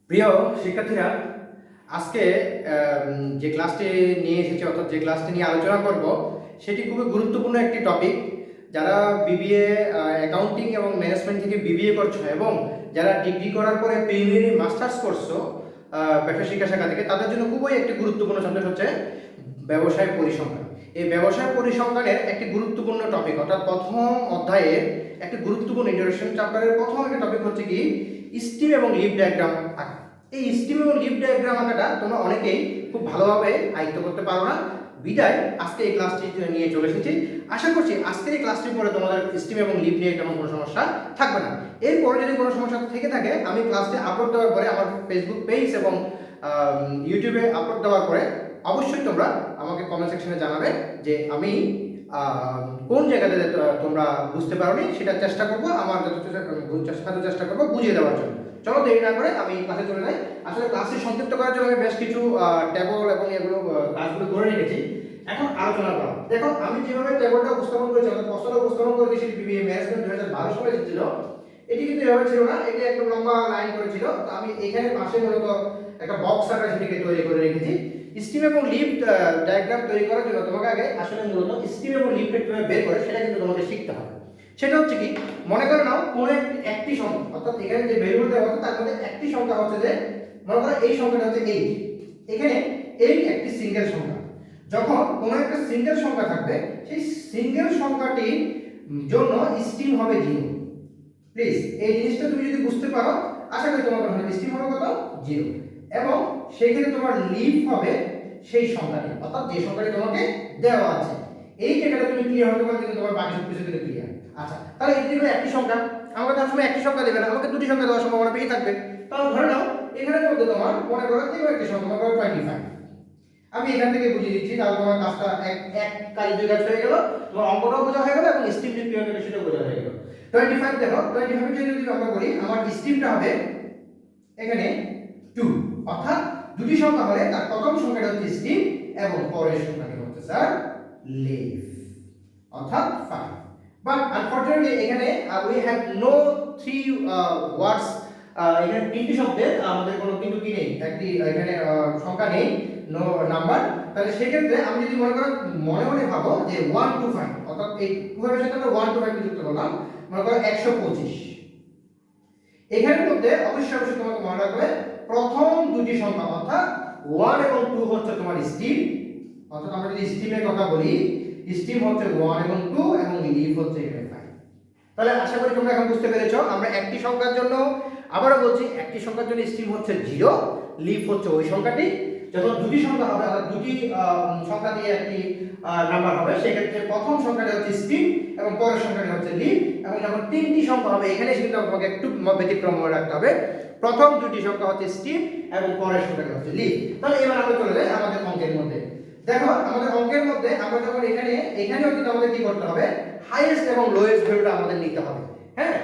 প্রিয় শিক্ষার্থীরা, আজকে যে ক্লাসটি নিয়ে এসেছি অর্থাৎ যে ক্লাসটি নিয়ে আলোচনা করব সেটি খুবই গুরুত্বপূর্ণ একটি টপিক। যারা বিবিএ অ্যাকাউন্টিং এবং ম্যানেজমেন্ট থেকে বিবিএ করছো এবং যারা ডিগ্রি করার পরে প্রিলিমিনারি মাস্টার্স করছো ব্যবসায় শিক্ষা শাখা থেকে, তাদের জন্য খুবই একটি গুরুত্বপূর্ণ সাবজেক্ট হচ্ছে ব্যবসায় পরিসংখ্যান। এই ব্যবসায় পরিসংখ্যানের একটি গুরুত্বপূর্ণ টপিক, অর্থাৎ প্রথম অধ্যায়ের একটি গুরুত্বপূর্ণ ইন্ট্রোডাকশন চ্যাপ্টারের প্রথম একটা টপিক হচ্ছে কি স্টিম এবং লিভ ডায়াগ্রাম আঁকা। এই স্টিম এবং লিভ ডায়াগ্রাম আঁকাটা তোমরা অনেকেই খুব ভালোভাবে আয়ত্ত করতে পারো না, বিদায় আজকে এই ক্লাসটি নিয়ে চলে এসেছি। আশা করছি আজকের এই ক্লাসটির পরে তোমাদের স্টিম এবং লিভ নিয়ে তেমন কোনো সমস্যা থাকবে না। এরপরে যদি কোনো সমস্যা থেকে থাকে, আমি ক্লাসটি আপলোড দেওয়ার পরে আমার ফেসবুক পেজ এবং ইউটিউবে আপলোড দেওয়ার পরে অবশ্যই তোমরা আমাকে কমেন্ট সেকশনে জানাবে যে আমি কোন জায়গাতে তোমরা বুঝতে পারোনি, সেটা চেষ্টা করবো, আমার চেষ্টা করবো বুঝিয়ে দেওয়ার জন্য। চলো দেরি না করে আমি ক্লাসে চলে যাই। আসলে ক্লাসটি সংক্ষিপ্ত করার জন্য আমি বেশ কিছু টেবল এবং এগুলো কাজগুলো করে রেখেছি। এখন আলোচনা করা, দেখো আমি যেভাবে টেবলটা উপস্থাপন করেছি অর্থাৎ প্রশ্নটা উপস্থাপন করেছি সেটি বিবিএ ম্যানেজমেন্ট 2012 সালে এসেছিল। এটি কিন্তু এভাবে ছিল না, এটি একদম লম্বা লাইন করেছিল। তো আমি এখানে পাশে মূলত একটা বক্স আকারে সেটিকে তৈরি করে রেখেছি। স্টিম এবং লিভ ডায়াগ্রাম তৈরি করার জন্য তোমাকে আগে আসলে মূলত স্টিম এবং লিভটা কিভাবে বের করে সেটা কিন্তু তোমাকে শিখতে হবে। সেটা হচ্ছে কি, মনে করে নাও কোনো একটি সংখ্যা, অর্থাৎ এখানে যে ভ্যারিয়েবল দেওয়া হচ্ছে তার মধ্যে একটি সংখ্যা হচ্ছে যে, মনে করো এই সংখ্যাটা হচ্ছে 8। এখানে 8 একটি সিঙ্গেল সংখ্যা। যখন কোনো একটা সিঙ্গেল সংখ্যা থাকবে, সেই সিঙ্গেল সংখ্যাটির জন্য স্টিম হবে 0। প্লিজ এই জিনিসটা তুমি যদি বুঝতে পারো, আশা করি তোমার মনে স্টিম হবে কত, 0। এবং সেই ক্ষেত্রে তোমার লিভ হবে সেই সংখ্যাটি, অর্থাৎ যে সংখ্যাটি তোমাকে দেওয়া আছে। এই জায়গাটা তুমি ক্লিয়ার হতে পারলে কিন্তু তোমার বাকি সব কিছু কিন্তু ক্লিয়ার। আচ্ছা, তাহলে এটি হলো একটি সংখ্যা। আমাকে তার সময় একটি সংখ্যা দেবে না, আমাকে দুটি সংখ্যা দেওয়ার সম্ভাবনা বেশি থাকবে। তাহলে ধরে নাও এখানে মধ্যে তোমার মনে করো যে একটি সংখ্যা, মনে করো 25। আমি এখান থেকে বুঝিয়ে দিচ্ছি, তাহলে তোমার কাজটা এক কাজ দুই কাজ হয়ে গেল, তোমার অঙ্কটাও বোঝা হয়ে গেল এবং স্টিম যে কিভাবে করে সেটাও বোঝা হয়ে গেল। 25 দেখো, 25 যদি আমরা করি, আমার স্টিমটা হবে এখানে 2, অর্থাৎ দুটি সংখ্যা হলে তার প্রথম সংখ্যাটা হচ্ছে স্টিম এবং পরের সংখ্যাটি হচ্ছে স্যার লিভ, অর্থাৎ 5। বাট আনফরচুনেটলি এখানে উই হ্যাভ নো 3 ওয়ার্ডস, এখানে তিনটি শব্দের আমাদের কোনো কিন্তু কি নেই, একটি এখানে সংখ্যা নেই, নো নাম্বার। তাহলে সেই ক্ষেত্রে আমি যদি মনে মনে ভাবো যে 1 to 5, অর্থাৎ এই কিভাবে সাথে আমরা 1 to 5 যুক্ত করলাম, মনে করো 125। এখানের মধ্যে অবশ্যই তোমাকে মনে রাখবে প্রথম দুটি সংখ্যা অর্থাৎ 1 এবং 2 হচ্ছে তোমার স্টিম, অর্থাৎ আমরা যদি স্টিমের কথা বলি, স্টিম হচ্ছে 1 এবং 2 এবং লিভ হচ্ছে এখানে 5। তাহলে আশা করি তোমরা এখন বুঝতে পেরেছো। আমরা একটি সংখ্যার জন্য, আবারও বলছি, একটি সংখ্যার জন্য স্টিম হচ্ছে 0, লিভ হচ্ছে ওই সংখ্যাটি। যখন দুটি সংখ্যা হবে অর্থাৎ দুটি সংখ্যা দিয়ে একটি নাম্বার হবে, সেক্ষেত্রে প্রথম সংখ্যাটি হচ্ছে স্টিম এবং পরের সংখ্যাটি হচ্ছে লিভ। এবং যখন তিনটি সংখ্যা হবে, এখানে কিন্তু তোমাকে একটু ব্যতিক্রম মনে রাখতে হবে, প্রথম দুটি সংখ্যা হচ্ছে স্টিম এবং পরের সংখ্যাটি হচ্ছে লিভ। তাহলে এবার আমরা চলে যাই আমাদের অঙ্কের মধ্যে। দেখো আমাদের অঙ্কের মধ্যে আমরা যখন এখানেও কিন্তু আমাদের কি করতে হবে, হাইয়েস্ট এবং লোয়েস্ট ভ্যালুটা আমাদের নিতে হবে। হ্যাঁ,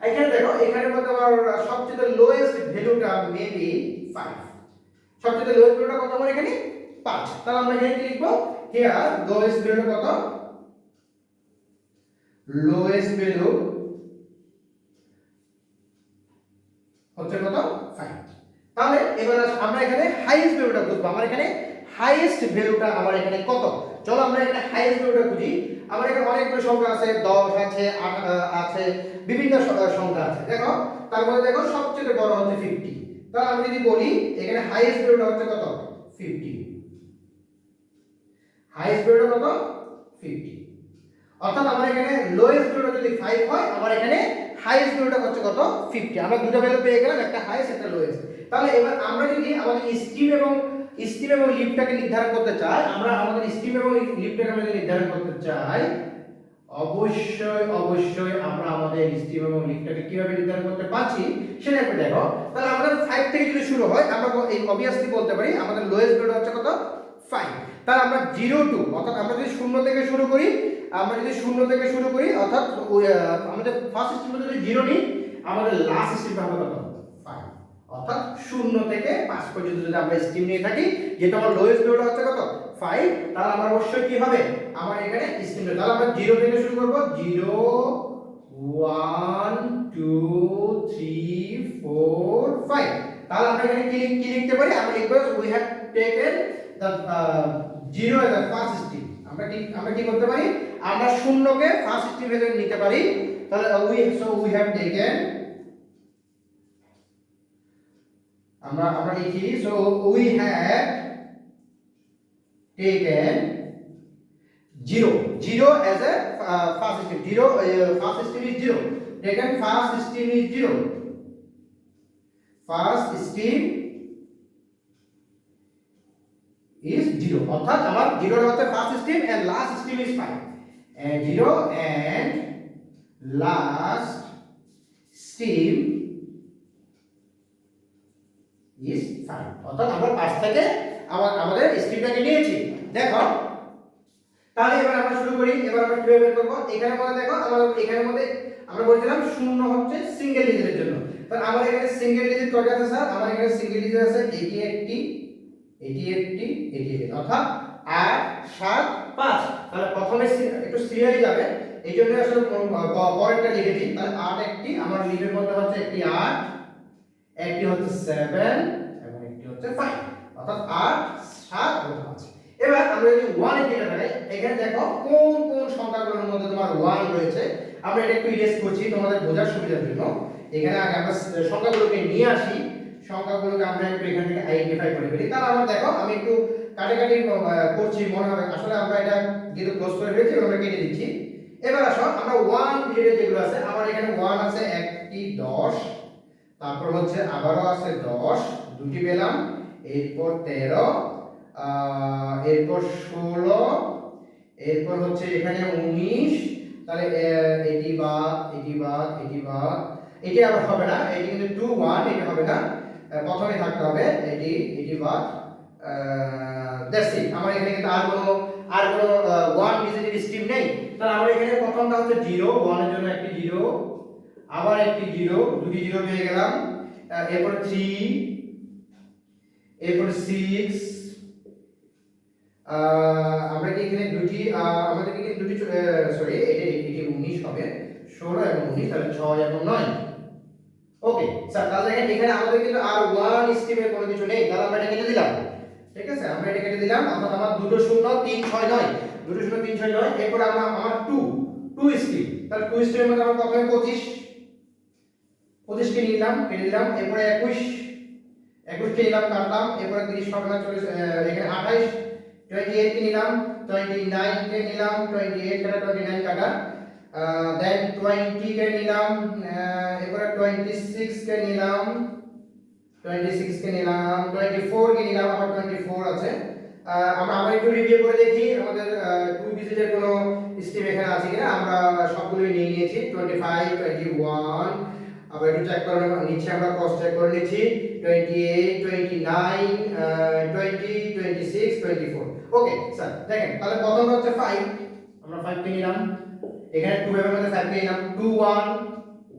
এখানে দেখো এখানের মধ্যে আমার সবচেয়ে লোয়েস্ট ভ্যালুটা মেবি 5। সবচেয়ে লোয়েস্ট ভ্যালুটা কত আমার এখানে 5। তাহলে আমরা এখানে কি লিখবো, হিয়ার লোয়েস্ট ভ্যালু কত, লোয়েস্ট ভ্যালু হচ্ছে কত 5। তাহলে এবার আমরা এখানে হাইয়েস্ট ভ্যালুটা খুঁজবো। আমার এখানে হাইয়েস্ট ভ্যালুটা আমার এখানে কত, চলো আমরা এখানে হাইয়েস্ট ভ্যালুটা খুঁজি। আমার এখানে অনেকগুলো সংখ্যা আছে, 10 আছে, 8 আছে, বিভিন্ন সংখ্যা আছে। দেখো তার মধ্যে দেখো সবচেয়ে বড় হচ্ছে 50। তাহলে আমি যদি বলি এখানে হাইয়েস্ট ভ্যালুটা হচ্ছে কত, 50। হাইয়েস্ট ভ্যালুটা কত, 50। অর্থাৎ আমার এখানে লোয়েস্ট ভ্যালুটা যদি 5 হয়, আমার এখানে হাইয়েস্ট ভ্যালুটা হচ্ছে কত, 50। আমরা দুটো ভ্যালু পেয়ে গেলাম, একটা হাইয়েস্ট একটা লোয়েস্ট। তাহলে এবার আমরা যদি আমাদের স্টিম এবং লিভটাকে নির্ধারণ করতে চাই, আমরা আমাদের স্টিম এবং লিভটাকে আমরা যদি নির্ধারণ করতে চাই, অবশ্যই আমরা আমাদের স্টিম এবং লিভটাকে কিভাবে নির্ধারণ করতে পারছি সেটা একটু দেখো। তাহলে আমাদের 5 থেকে যদি শুরু হয়, আমরা এই অবভিয়াসলি বলতে পারি আমাদের লোয়েস্ট ভ্যালুটা হচ্ছে কত, 5। তাহলে আমরা 0 টু, অর্থাৎ আমরা যদি 0 থেকে শুরু করি, অর্থাৎ আমাদের ফার্স্ট স্টিমটা যদি 0 নিই, আমাদের লাস্ট স্টিমটা হবে কত, 5। অর্থাৎ 0 থেকে 5 পর্যন্ত যদি আমরা স্টিম নিয়ে থাকি, যেটা আমার লোয়েস্ট ভ্যালুটা হচ্ছে কত, 5, তাহলে আমার অবশ্যই কি হবে, আমার এখানে স্টিমটা, তাহলে আমরা 0 থেকে শুরু করব, 0 1 2 3 4 5। তাহলে আমরা এখানে কি লিখতে পারি? আমরা লিখব we have taken the zero as the first step. আমরা কি করতে পারি? আমরা শূন্যকে ফার্স্ট স্টেপ হিসেবে নিতে পারি। তাহলে উই হ্যাভ টেকেন, আমরা লিখি so we have taken zero as a first step. First step is zero. Taken first step is zero. First step is zero. অর্থাৎ আমার জিরো হচ্ছে first step and last step is 5. And zero and last step is 5. অর্থাৎ আমরা 5 থেকে আমাদের স্টেপটাকে নিয়েছি। দেখো তাহলে এবার আমরা শুরু করি। এবার আমরা কিভাবে বের করব? এখানে মধ্যে দেখো আমাদের এখানের মধ্যে আমরা বলেছিলাম শূন্য হচ্ছে সিঙ্গেল ডিজিটের জন্য। তাহলে আমাদের এখানে সিঙ্গেল ডিজিট কয়টা আছে স্যার? আমার এখানে সিঙ্গেল ডিজিট আছে এটি একটি, অর্থাৎ 8 7 5। তাহলে প্রথমে একটু সিরিয়ালি যাবে, এই জন্য আসলে পরেরটা লিখেছি। তাহলে 8 একটি, আমার লিখের মধ্যে হচ্ছে একটি 8, একটি হচ্ছে 7 এবং একটি হচ্ছে 5, অর্থাৎ 8 7 এবং 5। এবার আমরা যদি 1 এর দিকে তাকাই, এখানে দেখো কোন কোন সংখ্যাগুলোর মধ্যে তোমার 1 রয়েছে। আমরা এটা একটু ইরেজ করছি তোমাদের বোঝার সুবিধার জন্য। এখানে আগে আমরা সংখ্যাগুলোকে নিয়ে আসি, সংখ্যাগুলোকে আমরা একটু এখান থেকে আইডেন্টিফাই করে ফেলি। তাহলে আমরা দেখো আমি একটু কাটাকাটি করছি, মনে হবে আসলে আমরা এটা যেহেতু ক্লোজ করে ফেলেছি আমরা কেটে দিচ্ছি। এবার আসো আমরা 1 ডিজিটের যেগুলো আছে, আমার এখানে 1 আছে একটি 10, তারপর হচ্ছে আবারও আছে 10 দুটি পেলাম, এরপর 13, এরপর 16, এরপর হচ্ছে এখানে 19। তাহলে এটি বাদ এটি আবার হবে না, এটি কিন্তু 2 1 এটা হবে না, প্রথমে থাকতে হবে এটি বাদ। That's it. আমার এখানে কিন্তু আর কোনো 1 ডিজিটের স্ট্রিম নেই। তাহলে আমরা এখানে প্রথমটা হচ্ছে 0, 1 এর জন্য একটি 0, আবার একটি 0, দুটি 0 পেয়ে গেলাম। এরপর 3, এরপর 6, আমরা কি এখানে দুটি আমাদের কি দুটি সরি এটি 19 হবে, 16 এবং 19, তাহলে 6 এবং 9। ওকে স্যার, তাহলে এখানে আমাদের কিন্তু আর 1 স্ট্রিমের কোনো কিছু নেই, তাহলে আমরা এটা কেটে দিলাম। ঠিক আছে, আমরা এটা কেটে দিলাম। অর্থাৎ আমার দুটো 0 3 6 9, দুটো 0 3 6 9। এরপর আমার 2 স্ট্রিম, তাহলে 2 স্ট্রিমের মধ্যে আমরা প্রথমে 25 কে নিলাম, কেটে দিলাম। এরপরে 21 কে নিলাম, কাটলাম। এরপরে 30 হবে না, 40 এখানে 28 28 কে নিলাম, 29 কে নিলাম, 28 কাটা 29 কাটা, দেন 20 কে নিলাম, এরপরে 26 কে নিলাম, 24 কে নিলাম, আবার 24 আছে। আমরা আবার একটু রিভিউ করে দেখি আমাদের 2 ডিজিটের কোনো স্ট্রিম এখানে আছে কিনা। আমরা সবগুলোই নিয়ে নিয়েছি, 25 21, আবার একটু চেক করে নিচ্ছি, আমরা ক্রস চেক করে নিচ্ছি, 28 29 20 26 24। ওকে স্যার, দেখেন তাহলে প্রথমটা হচ্ছে 5, আমরা 5 কে নিলাম। এখানে 2 এর মধ্যে 5 কে নিলাম, 21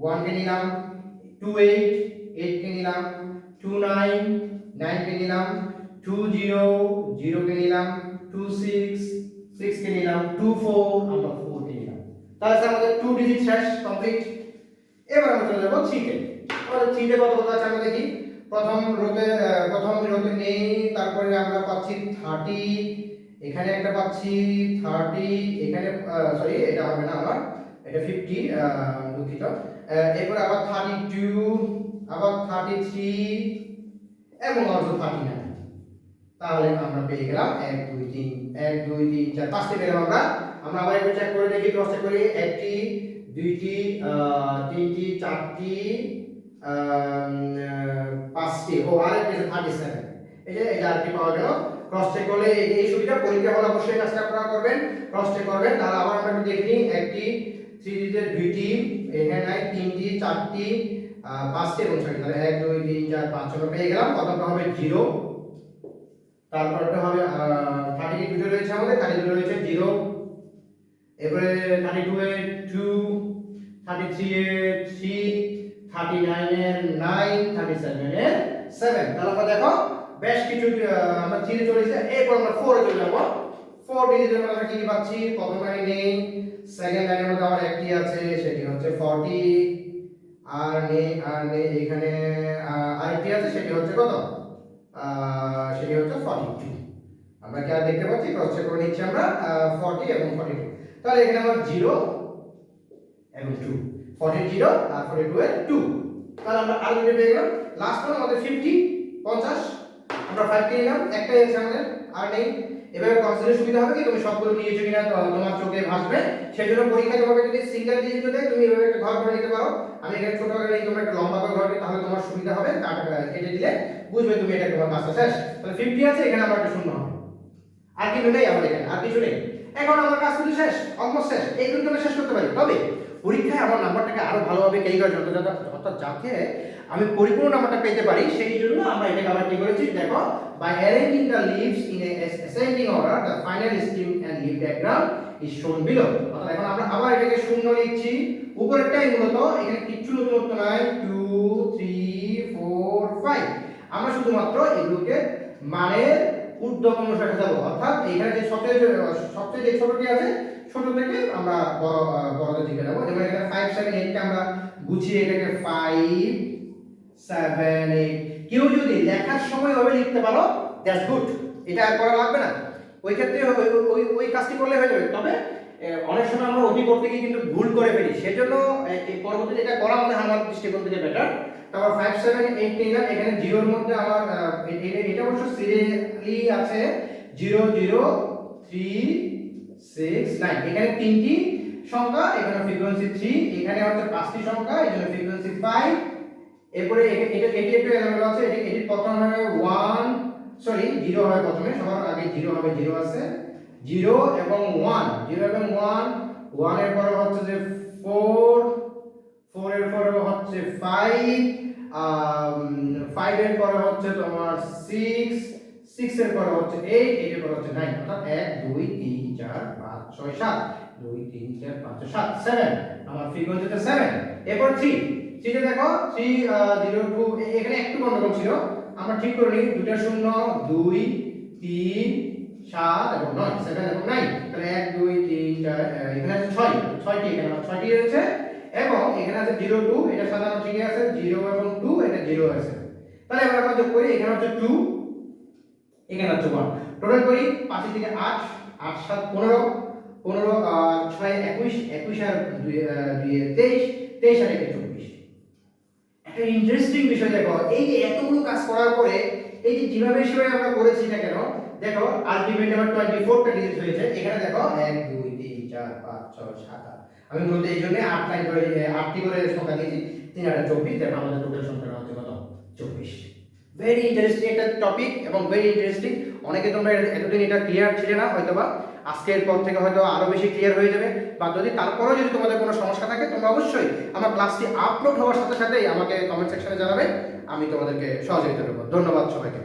1 কে নিলাম, 28 8 কে নিলাম, 29 9 কে নিলাম, 20 0 কে নিলাম, 26 6 কে নিলাম, 24 আমরা 4 কে নিলাম। তাহলে স্যার আমাদের 2 ডিজিট শেষ, কমপ্লিট। এবার আমরা চলে যাব 3 তে। তাহলে 3 তে কত আছে আমরা দেখি। প্রথম রোতে নেই, তারপরে আমরা পাচ্ছি 30, এখানে একটা পাচ্ছি 30, এখানে সরি এটা হবে না, আমার এটা 50, দুঃখিত। এরপর আবার 32, আবার 33 এবং also 39। তাহলে আমরা পেয়ে গেলাম 1 2 3 4 5টি পেলাম আমরা। আমরা আবার একটু চেক করে দেখি, ক্রস চেক করি। একটি, দুইটি, তিনটি, চারটি, 5টি, ও আরেকটি 37। এই যে আরেকটি পাওয়া গেল। ক্রস চেক করলে এই সুবিধা, পরীক্ষা হলে অবশ্যই কাজটা আপনারা করবেন, ক্রস চেক করবেন। তাহলে আবার আমরা একটু দেখি, একটি, 3 ডিজিটের দুইটি, এখানে নাই, তিনটি, চারটি, 5টি এবং 6টি। তাহলে 1 2 3 4 5 6 পেয়ে গেলাম। প্রথমটা হবে 0, তারপরটা হবে 30 দুটো রয়েছে আমাদের, 32 রয়েছে 0, এবারে 32 এ 2, 33 এ 3, 39 এ 9, 37 এ 7। তাহলে আমরা দেখো বেশ কিছু আমরা 3 এ চলে এসেছি। এরপর আমরা 4 এ চলে যাব। 4 ডিজিটের মধ্যে আমরা কি কি পাচ্ছি? প্রথম লাইনে নেই, সেকেন্ড লাইনের মধ্যে আমার একটি আছে, সেটি হচ্ছে 40, আর নেই এখানে আরেকটি আরেকটি আছে সেটি হচ্ছে কত, সেটি হচ্ছে 42। আমরা কি আর দেখতে পাচ্ছি, ক্রস চেক করে নিচ্ছি আমরা 40 এবং 42। তাহলে এখানে আমার 0 এবং 2, 40 0 আর 42 এর 2। তাহলে আমরা আর দুটো পেয়ে গেলাম। লাস্ট ওয়ান আমাদের 50 50, আমরা 5 কে নিলাম, একটাই আছে আমাদের, আর নেই। এবারে কনসিডার সুবিধা হবে কি, তুমি সবগুলো নিয়েছো কিনা তোমার চোখে ভাসবে। সেজন্য পরীক্ষায় তোমাকে যদি সিঙ্গেল ডিজিট দেয়, তুমি এভাবে একটা ঘর করে নিতে পারো। আমি এখানে ছোট করে নিই, তোমরা একটা লম্বা করে ঘর দিই, তাহলে তোমার সুবিধা হবে, কেটে দিলে বুঝবে তুমি এটা তোমার কাজটা শেষ। তাহলে 50 আছে, এখানে আমার একটা শূন্য হবে, আর কিছু নেই আমার এখানে, আর কিছু নেই। এখন আমার কাজ কিন্তু শেষ, অলমোস্ট শেষ। এই দুটো আমি শেষ করতে পারি, তবে পরীক্ষায় আমার নাম্বারটাকে আরো ভালোভাবে ক্যারি করার জন্য, অর্থাৎ যাতে আমি পরিপূর্ণ নাম্বারটা পেতে পারি, সেই জন্য আমরা এটাকে আবার কি করেছি দেখো, by arranging the leaves in a ascending order the final stem and leaf diagram is shown below. অর্থাৎ এখন আমরা আবার এটাকে শূন্য লিখছি, উপরেরটাই মূলত, এখানে কিচ্ছু নতুনত্ব নাই। 2 3 4 5, আমরা শুধুমাত্র এগুলোকে মানের ঊর্ধ্বক্রম অনুসারে যাব, অর্থাৎ এখানে যে সবচেয়ে যে ছোটটি আছে, ছোট থেকে আমরা বড়দের দিকে যাব। যেমন এখানে 5 7 8 কে আমরা গুছিয়ে এটাকে 5 7 8। কেউ যদি লেখার সময় ওভাবে লিখতে পারো, দ্যাটস গুড, এটা আর করা লাগবে না। ওই ক্ষেত্রে ওই কাজটি করলে হয়ে যাবে। তবে অনেক সময় আমরা ওটি করতে গিয়ে কিন্তু ভুল করে ফেলি, সেজন্য এই পরবর্তীতে এটা করা মনে হয় আমার দৃষ্টিকোণ থেকে বেটার। তারপর 5 7 8 নিলাম, এখানে জিরোর মধ্যে আমার এটা অবশ্য সিরিয়ালি আছে 0 0 3 6 9। এখানে তিনটি সংখ্যা, এখানে ফ্রিকোয়েন্সি 3, এখানে হচ্ছে পাঁচটি সংখ্যা, এজন্য ফ্রিকোয়েন্সি 5। এরপরে এটি একটু এলোমেলো আছে, এটি প্রথম হবে 1, সরি 0 হবে প্রথমে, সবার আগে 0 হবে, 0 আছে 0 এবং 1, 0 এবং 1, 1 এর পরে হচ্ছে যে 4, 4 এর পরে হচ্ছে 5, 5 এর পরে হচ্ছে তোমার 6, 6 এর পরে হচ্ছে 8, 8 এর পরে হচ্ছে 9। অর্থাৎ 1 2 3 4 5 6 7, 2 3 4 5 7 7, আমার ফ্রিকোয়েন্সিতে 7। এরপর 3 তে দেখো 3 0 2, এখানে একটু গন্ডগোল ছিল, আমরা ঠিক করে নিই, দুটো শূন্য 2 3 7 এবং 9, 7 এবং 9। তাহলে 1 2 3 4, এখানে আছে 6, 6টি, এখানে 6টি রয়েছে, এবং এখানে আছে 0 2, এটা সাধারণ ঠিকই আছে, 0 এবং 2, এটা 0 আছে। তাহলে এবার আমরা যোগ করি, এখানে হচ্ছে 2, এখানে হচ্ছে 1, টোটাল করি 5 থেকে 8, 8 7 15, 15 6 21, 21 আর 2 23, 23 আর 1 24। একটা ইন্টারেস্টিং বিষয় দেখো, এই যে এতগুলো কাজ করার পরে এই যে যেভাবে সেভাবে আমরা করেছি না কেন, দেখো আলটিমেট আমার 24টা ডিজিট হয়েছে। এখানে দেখো 1 2 3 4 5 6 7 8, আমি মূলত এই জন্য 8 লাইন করে 8টি করে সংখ্যা দিয়েছি, 3 8 24, দেখো আমাদের টোটাল সংখ্যাটা হচ্ছে কত, 24। ভেরি ইন্টারেস্টিং একটা টপিক এবং ভেরি ইন্টারেস্টিং। অনেকে তোমরা এতদিন এটা ক্লিয়ার ছিলে না, হয়তোবা আজকের পর থেকে হয়তো আরো বেশি ক্লিয়ার হয়ে যাবে। বা যদি তারপরেও যদি তোমাদের কোনো সমস্যা থাকে, তোমরা অবশ্যই আমার ক্লাসটি আপলোড হওয়ার সাথে সাথেই আমাকে কমেন্ট সেকশনে জানাবে, আমি তোমাদেরকে সহযোগিতা করব। ধন্যবাদ সবাইকে।